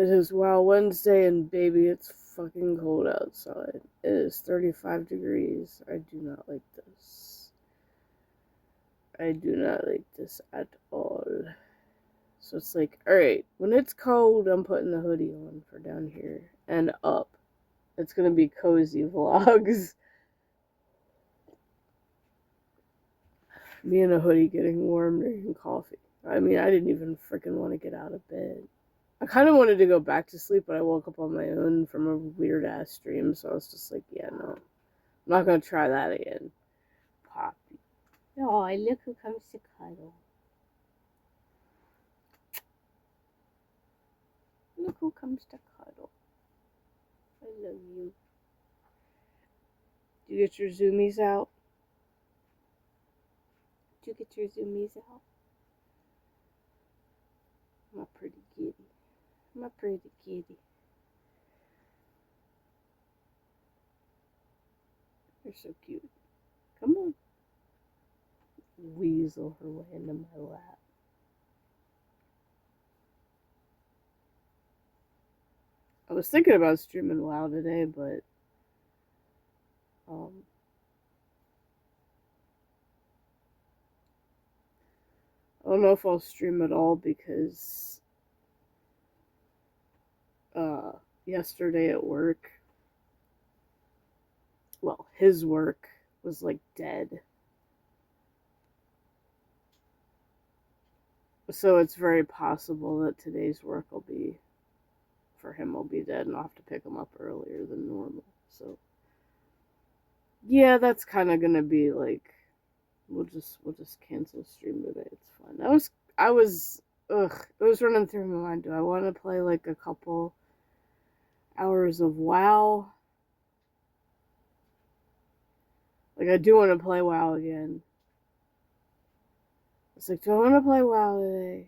It is WoW Wednesday, and baby, it's fucking cold outside. It is 35 degrees. I do not like this. I do not like this at all. So it's like, alright, when it's cold, I'm putting the hoodie on for down here and up. It's gonna be cozy vlogs. Me in a hoodie getting warm, drinking coffee. I mean, I didn't even freaking want to get out of bed. I kind of wanted to go back to sleep, but I woke up on my own from a weird ass dream, so I was just like, yeah, no. I'm not gonna try that again. Poppy. Oh, look who comes to cuddle. Look who comes to cuddle. I love you. Did you get your zoomies out? Did you get your zoomies out? My pretty kitty. My pretty kitty. You're so cute. Come on. Weasel her way into my lap. I was thinking about streaming WoW today, but I don't know if I'll stream at all because yesterday at work, well, his work was like dead. So it's very possible that today's work will be, for him, will be dead and I'll have to pick him up earlier than normal. So yeah, that's kind of gonna be like, we'll just cancel stream today. It's fine. It was running through my mind. Do I want to play like a couple hours of WoW? Like, I do want to play WoW again. It's like, do I want to play WoW today?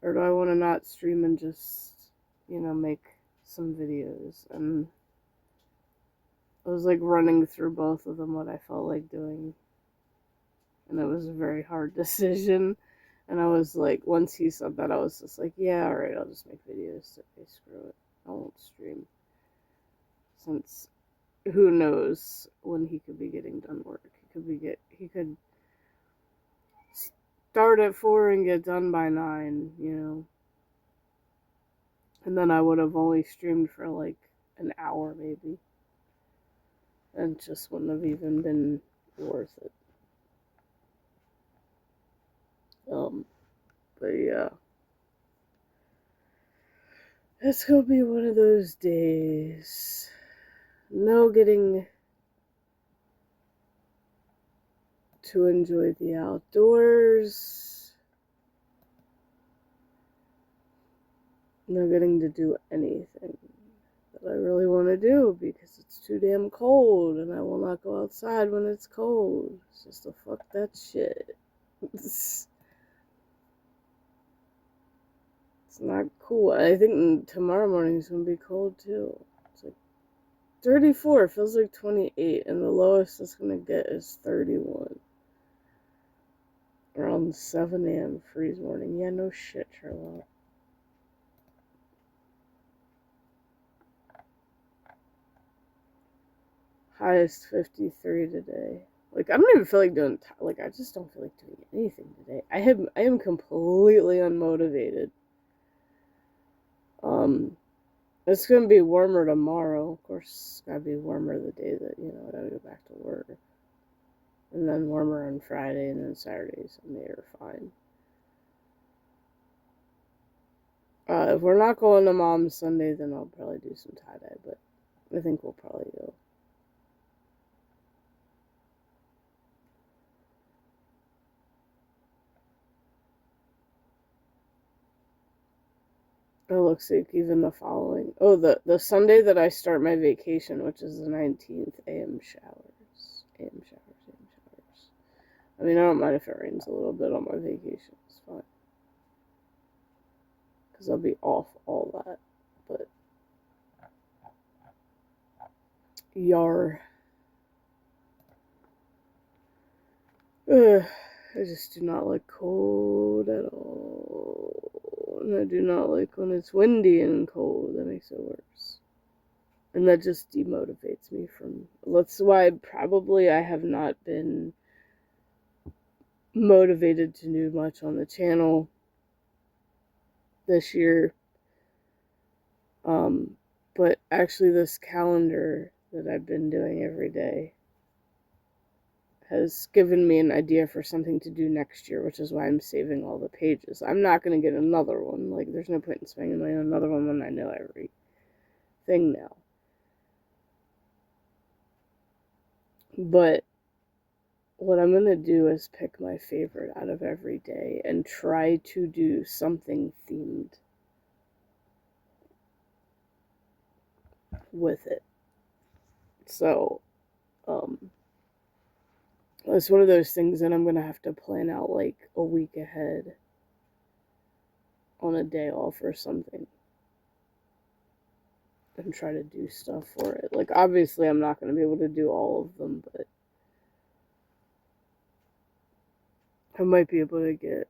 Or do I want to not stream and just, make some videos? And I was like running through both of them, what I felt like doing. And it was a very hard decision. And I was like, once he said that, I was just like, yeah, alright, I'll just make videos today. Screw it. I won't stream. Since who knows when he could be getting done work. He could start at 4 and get done by 9, And then I would have only streamed for like an hour maybe. And it just wouldn't have even been worth it. But yeah. It's gonna be one of those days. No getting to enjoy the outdoors. No getting to do anything that I really want to do because it's too damn cold and I will not go outside when it's cold. It's just a fuck that shit. It's not cool. I think tomorrow morning is going to be cold too. It's like 34, feels like 28, and the lowest it's going to get is 31. Around 7 a.m. freeze warning. Yeah, no shit, Sherlock. Highest 53 today. Like, I don't even feel like doing, I just don't feel like doing anything today. I am completely unmotivated. It's gonna be warmer tomorrow. Of course, it's gotta be warmer the day that, I gotta go back to work. And then warmer on Friday, and then Saturday, Sunday are fine. If we're not going to Mom's Sunday, then I'll probably do some tie-dye, but I think we'll probably go. It looks like even the following. Oh, the Sunday that I start my vacation, which is the 19th, AM showers. AM showers. I mean, I don't mind if it rains a little bit on my vacation. It's fine. Because I'll be off all that. But, yar. Ugh, I just do not like cold at all. And I do not like when it's windy and cold. That makes it worse. And that just demotivates me from... That's why probably I have not been motivated to do much on the channel this year. But actually this calendar that I've been doing every day has given me an idea for something to do next year, which is why I'm saving all the pages. I'm not going to get another one. Like, there's no point in spending money on another one when I know everything now. But what I'm going to do is pick my favorite out of every day and try to do something themed with it. So, it's one of those things that I'm going to have to plan out like a week ahead on a day off or something and try to do stuff for it. Like, obviously I'm not going to be able to do all of them, but I might be able to get,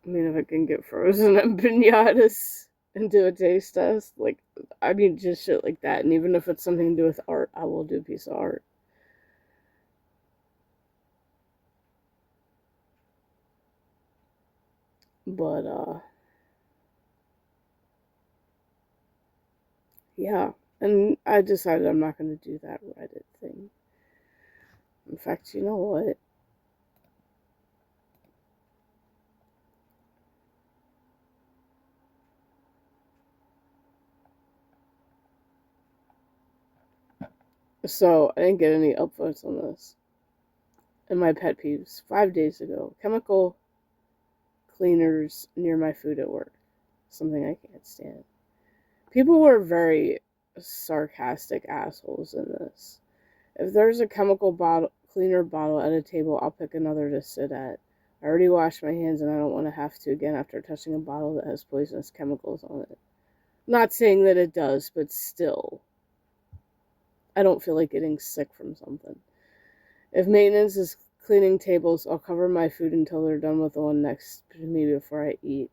I mean, if I can get frozen empanadas and do a taste test, like, I mean, just shit like that. And even if it's something to do with art, I will do a piece of art. But, yeah. And I decided I'm not going to do that Reddit thing. In fact, you know what? So, I didn't get any upvotes on this. And my pet peeves, 5 days ago. Chemical cleaners near my food at work. Something I can't stand. People were very sarcastic assholes in this. If there's a chemical cleaner bottle at a table, I'll pick another to sit at. I already washed my hands and I don't want to have to again after touching a bottle that has poisonous chemicals on it. Not saying that it does, but still. I don't feel like getting sick from something. If maintenance is cleaning tables, I'll cover my food until they're done with the one next to me before I eat.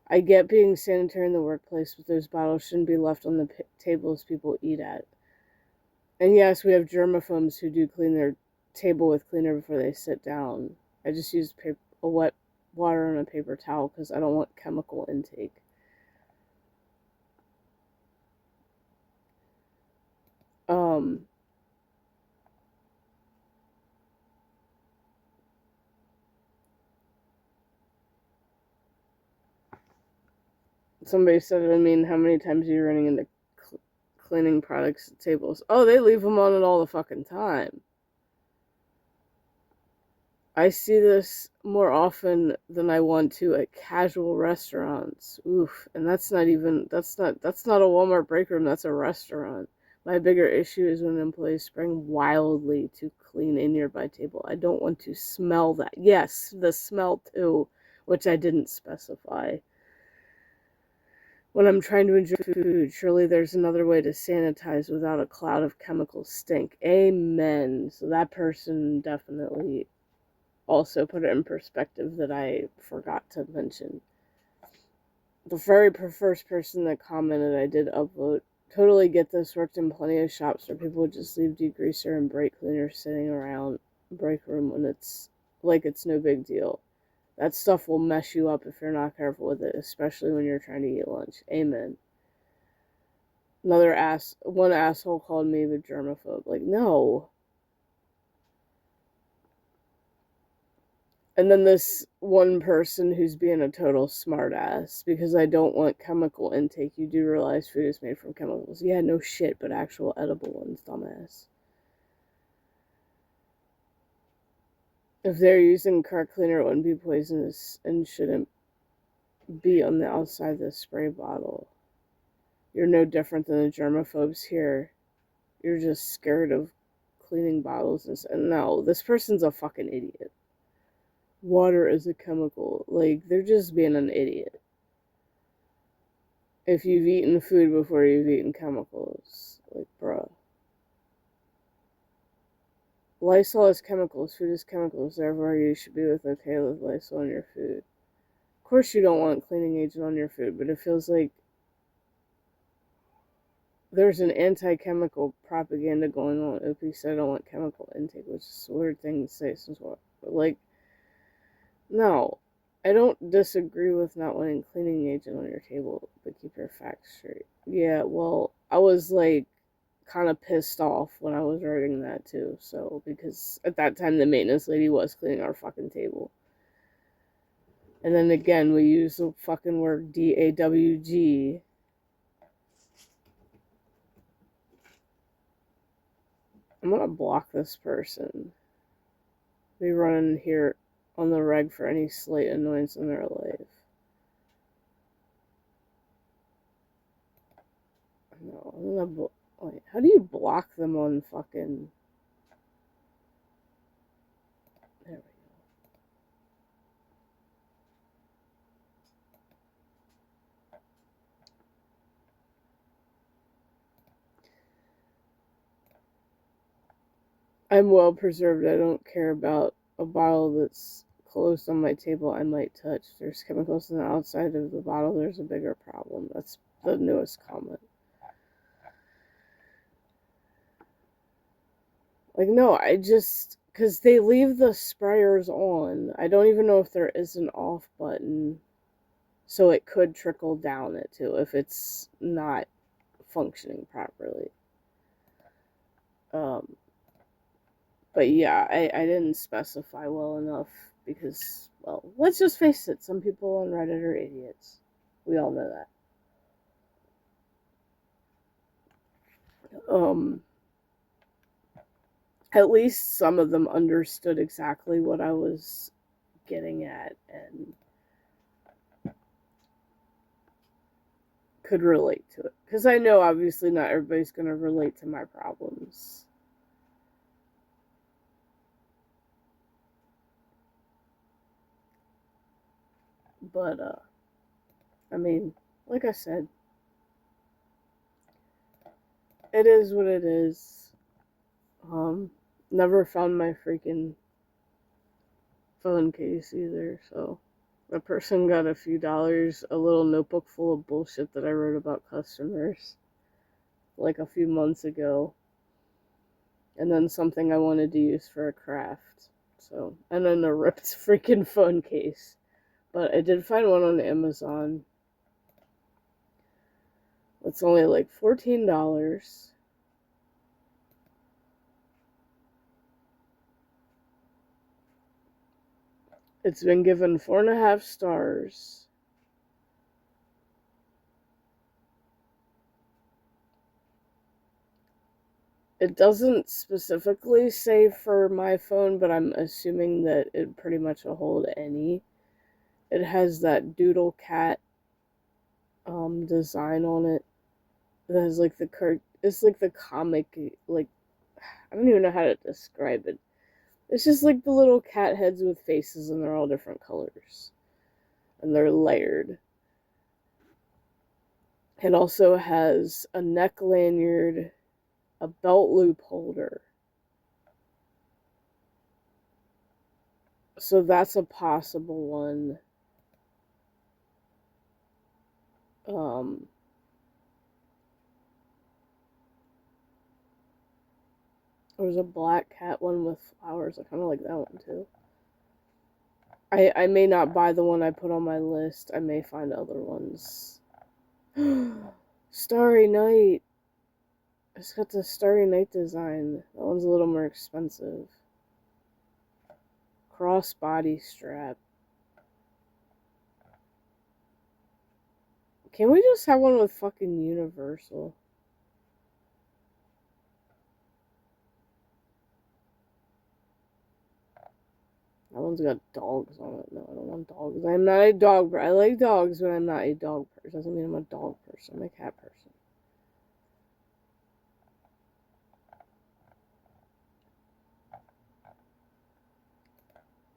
I get being sanitary in the workplace, but those bottles shouldn't be left on the tables people eat at. And yes, we have germaphobes who do clean their table with cleaner before they sit down. I just use a wet water on a paper towel because I don't want chemical intake. Somebody said, I mean, how many times are you running into cleaning products at tables? Oh, they leave them on it all the fucking time. I see this more often than I want to at casual restaurants. Oof, and that's not a Walmart break room, that's a restaurant. My bigger issue is when employees spring wildly to clean a nearby table. I don't want to smell that. Yes, the smell too, which I didn't specify. When I'm trying to enjoy food, surely there's another way to sanitize without a cloud of chemical stink. Amen. So that person definitely also put it in perspective that I forgot to mention. The very first person that commented, I did upvote. Totally get this. Worked in plenty of shops where people would just leave degreaser and brake cleaner sitting around break room when it's like it's no big deal. That stuff will mess you up if you're not careful with it, especially when you're trying to eat lunch. Amen. One asshole called me a germaphobe. Like, no. And then this one person who's being a total smartass because I don't want chemical intake. You do realize food is made from chemicals. Yeah, no shit, but actual edible ones, dumbass. If they're using car cleaner, it wouldn't be poisonous and shouldn't be on the outside of the spray bottle. You're no different than the germaphobes here. You're just scared of cleaning bottles and no, this person's a fucking idiot. Water is a chemical. Like, they're just being an idiot. If you've eaten food before you've eaten chemicals. Like, bruh. Lysol is chemicals. Food is chemicals. Therefore, you should be okay with Lysol in your food. course you don't want cleaning agent on your food, but it feels like there's an anti-chemical propaganda going on. Opie said I don't want chemical intake, which is a weird thing to say since what? But like, no, I don't disagree with not wanting cleaning agent on your table, but keep your facts straight. Yeah, well, I was like kind of pissed off when I was writing that too. So because at that time the maintenance lady was cleaning our fucking table. And then again, we use the fucking word DAWG. I'm gonna block this person. Be running here on the reg for any slight annoyance in their life. No, I'm gonna wait, how do you block them on fucking... There we go. I'm well preserved. I don't care about a bottle that's closed on my table I might touch. There's chemicals on the outside of the bottle. There's a bigger problem. That's the newest comment. Like, no, I just... Because they leave the sprayers on. I don't even know if there is an off button. So it could trickle down it too if it's not functioning properly. But yeah, I didn't specify well enough because, well, let's just face it, some people on Reddit are idiots. We all know that. At least some of them understood exactly what I was getting at and could relate to it. Because I know obviously not everybody's going to relate to my problems. But, I mean, like I said, it is what it is. Never found my freaking phone case either, so the person got a few dollars, a little notebook full of bullshit that I wrote about customers like a few months ago, and then something I wanted to use for a craft. So, and then a ripped freaking phone case. But I did find one on Amazon. It's only like $14. It's been given 4.5 stars. It doesn't specifically say for my phone, but I'm assuming that it pretty much will hold any. It has that doodle cat design on it. It has like it's like the comic, like, I don't even know how to describe it. It's just like the little cat heads with faces, and they're all different colors. And they're layered. It also has a neck lanyard, a belt loop holder. So that's a possible one. There's a black cat one with flowers. I kind of like that one too. I may not buy the one I put on my list. I may find other ones. Starry Night. It's got the Starry Night design. That one's a little more expensive. Crossbody strap. Can we just have one with fucking Universal? That one's got dogs on it. No, I don't want dogs. I'm not a dog person. I like dogs, but I'm not a dog person. Doesn't mean I'm a dog person. I'm a cat person.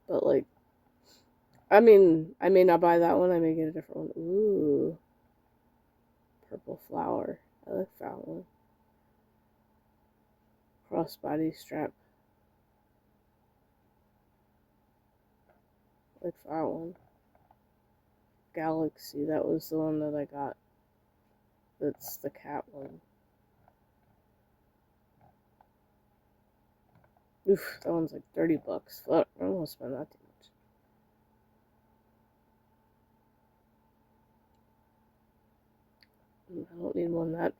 But, like, I mean, I may not buy that one. I may get a different one. Ooh. Purple flower. I like that one. Crossbody strap. I like that one. Galaxy. That was the one that I got. That's the cat one. Oof, that one's like $30. Fuck, I don't want to spend that too much. I don't need one that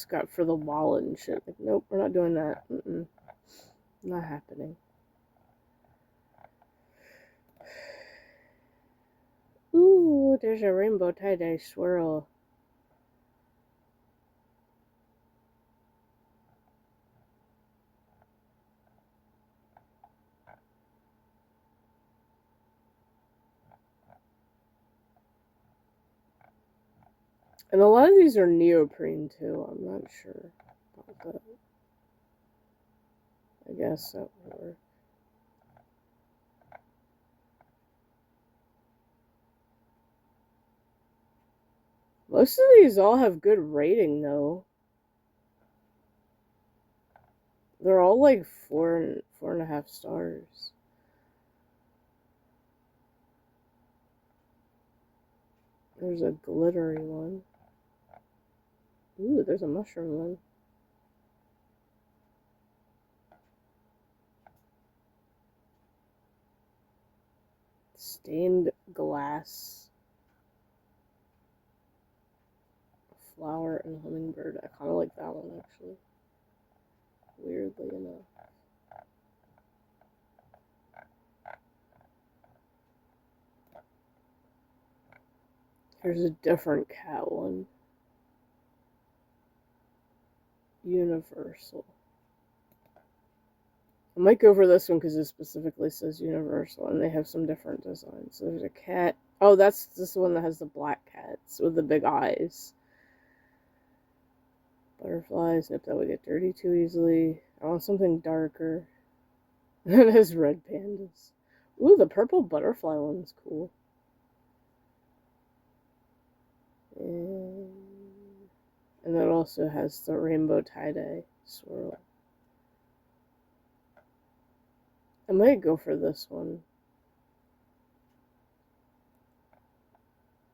got for the wallet and shit. Like, nope, we're not doing that. Not happening. Ooh, there's a rainbow tie-dye swirl. And a lot of these are neoprene too. I'm not sure about that. I guess that would work. Most of these all have good rating though. They're all like 4.5 stars. There's a glittery one. Ooh, there's a mushroom one. Stained glass. Flower and hummingbird. I kind of like that one actually. Weirdly enough. Here's a different cat one. Universal. I might go for this one because it specifically says Universal and they have some different designs. So there's a cat. Oh, that's this one that has the black cats with the big eyes. Butterflies. Nope, that would get dirty too easily. I want something darker. It has red pandas. Ooh, the purple butterfly one's cool. And that also has the rainbow tie-dye swirl. I might go for this one.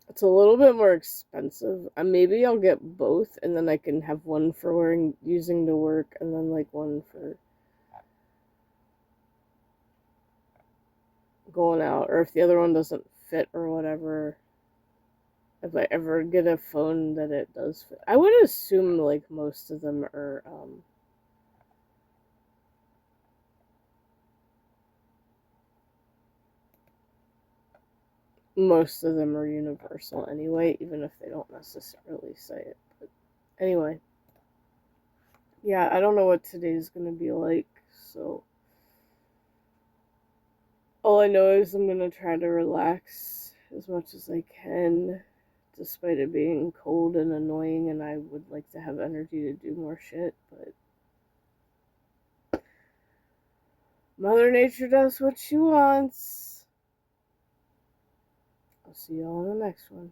It's a little bit more expensive. Maybe I'll get both, and then I can have one for using to work, and then like one for going out. Or if the other one doesn't fit or whatever, if I ever get a phone that it does fit. I would assume like most of them are most of them are universal anyway, even if they don't necessarily say it. But anyway, yeah, I don't know what today's gonna be like, so all I know is I'm gonna try to relax as much as I can, despite it being cold and annoying, and I would like to have energy to do more shit, but Mother Nature does what she wants. I'll see you all in the next one.